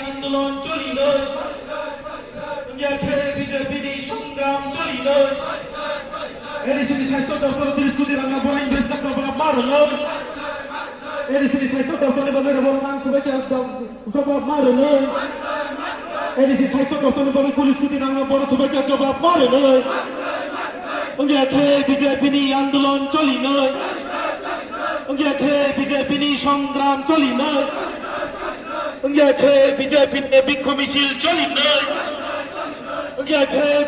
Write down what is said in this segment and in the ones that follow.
আন্দোলন চলিল বিজেপি সংগ্রাম চলিল এডিসি স্বাস্থ্য দপ্তর দৃষ্টি রান্না বলেন মারল এডিসি স্বাস্থ্য দপ্তরে বলে বললাম সবাইকে জবাব মারল এডিসি স্বাস্থ্য দপ্তরে বলে পুলিশ কুতি রান্না বড় সবাইকে জবাব মারল বিজেপি আন্দোলন চলিল বিজেপি সংগ্রাম চলিল বিজেপি বিক্ষোভ মিছিল চলিল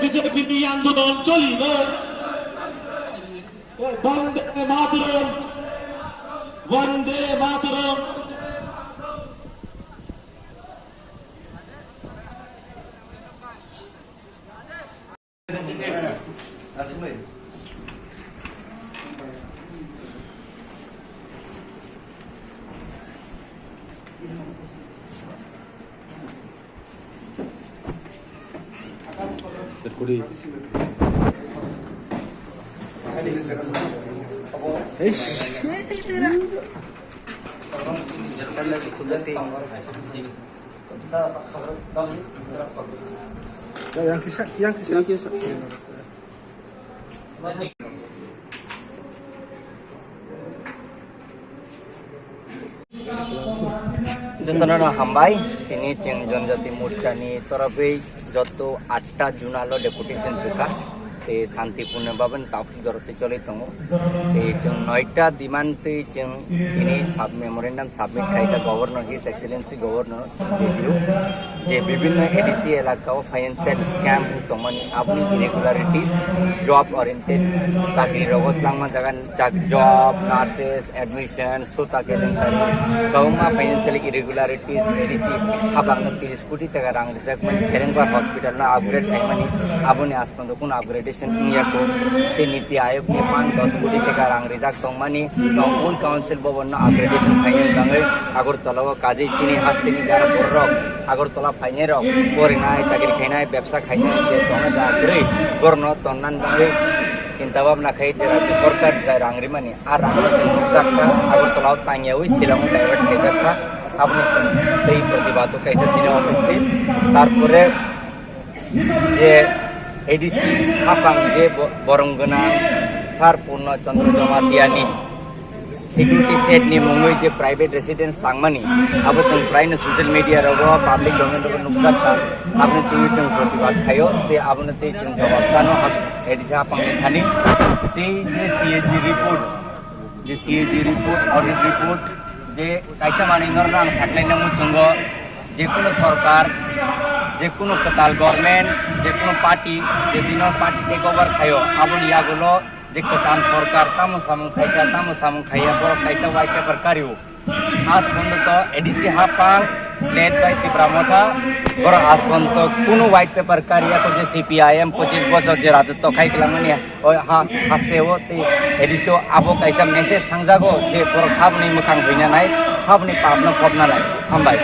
বিজেপি আন্দোলন চলিল বন্দে মাতরম বন্দে মাতরম Juntono hambai ini ceng Jonjati Murcani Torabai joto 8 Junalo deputation juga te Santipurna Baban tap joroti chole tongo te ceng 9টা demand te ceng ini sub memorandum submit kaita governor his excellency governor je বিভিন্ন ADC এলাকাও financial scam তমনি আপনি irregularities job oriented চাকরি রগত লাংমা জাগান job nurses admission সোতা কেলেঙ্কারি গাউমা financial irregularities ADC হাবাং 30 কোটি টাকা রাং রিজার্ভমেন্ট খেরেংবার hospital না upgrade খাইমানি আপনি আসপন্দ কোন আপগ্রেডেশন ইয়াকো তে নীতি আয়োগ নি 10 কোটি টাকা রাং রিজার্ভ তমনি তমন কাউন্সিল ভবন না আপগ্রেডেশন খাইয়েন গাঙ্গে আগরতলাও কাজে চিনি হাসতিনি যারা বড় আগরতলা ফাইনে রক পরিনায় চাকরি খাইনায় ব্যবসা খাইনায় যে তমে দাগরে গর্ণ তন্নান বাঙ্গে চিন্তা ভাবনা খাই যে রাজ্য সরকার যায় রাংরি মানি আর রাংরি আগরতলাও তাইয়া ওই শিলং ডাইভার্ট খাইজাকা আপনি এই প্রতিবাদ কাইছে চিনে অফিসে তারপরে যে এডিসি হাপাং যে বরংগনা সার পূর্ণ চন্দ্র জমা দিয়ানি सिक्यूरिटी सेट नि मुंगै जे प्राइवेट रेसिडेंस थांगमानि अब जों प्रायनो ससियेल मीडिया रगो पब्लिक डोमेन रगो नुकसान था आपने तुइ जों प्रतिबाद खायो ते आपने ते जों जवाब सानो हक एडिसा पांगनि थानि ते जे सीएजी रिपोर्ट ऑडिट रिपोर्ट जे कायसा मानि नरना साटलायना मुसंगो जे कोनो सरकार जे कोनो कताल गवर्नमेंट जे कोनो पार्टी जे दिनो पार्टी टेक ओवर खायो आबनि यागुलो जे कतान सरकार तामो सामु खाया बर कायसा वाइट पेपर कारियो आज बंद एडिसी हापां लेट बाय तिप्रामथा बर आज बंद कोनो वाइट पेपर कारिया को जे सीपीआईएम 25 बছর जे राजत्व खाइकलामनि हास्ते हो ते एडिसो आबो कायसा मेसेज थांजागो जे बर साबनि मोखां होइना नाय साबनि पापनो पबना नाय हामबाय